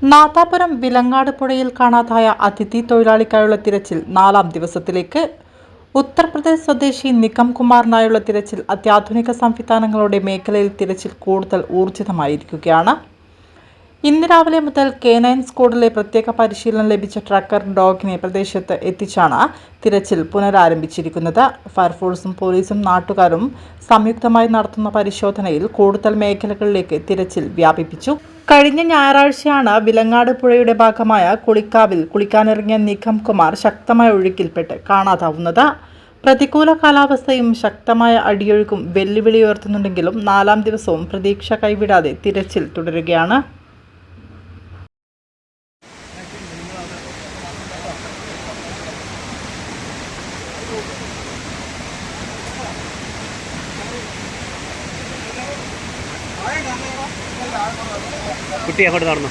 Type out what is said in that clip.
നാദാപുരം വിലങ്ങാട് പുഴയിൽ കാണാതായ അതിഥി തൊഴിലാളിക്കായുള്ള തിരച്ചിൽ 4ാം ദിവസത്തിലേക്ക്. ഉത്തർപ്രദേശ് സ്വദേശി നികം കുമാറിനായുള്ള തിരച്ചിൽ അത്യാധുനിക സംവിധാനങ്ങളോടെ മേഖലയിൽ തിരച്ചിൽ കൂടുതൽ ഊർജിതമായിരിക്കുകയാണ്. ഇന്ന് രാവിലെ മുതൽ K9 സ്ക്വാഡിലെ പ്രത്യേക പരിശീലനം ലഭിച്ച ട്രക്കർ ഡോഗിനെ പ്രദേശത്ത് എത്തിച്ചാണ് തിരച്ചിൽ പുനരാരംഭിച്ചിരിക്കുന്നത്. ഫയർഫോഴ്സും പോലീസും നാട്ടുകാരും സംയുക്തമായി നടത്തുന്ന പരിശോധനയിൽ കൂടുതൽ മേഖലകളിലേക്ക് തിരച്ചിൽ വ്യാപിപ്പിച്ചു. കഴിഞ്ഞ ഞായറാഴ്ചയാണ് വിലങ്ങാട് പുഴയുടെ ഭാഗമായ കുളിക്കാവിൽ കുളിക്കാനിറങ്ങിയ നികം കുമാർ ശക്തമായ ഒഴുക്കിൽപ്പെട്ട് കാണാതാവുന്നത്. പ്രതികൂല കാലാവസ്ഥയും ശക്തമായ അടിയൊഴുക്കും വെല്ലുവിളി ഉയർത്തുന്നുണ്ടെങ്കിലും 4ാം ദിവസവും പ്രതീക്ഷ കൈവിടാതെ തിരച്ചിൽ തുടരുകയാണ്. കുട്ടി അങ്ങോട്ട് നടന്നോ.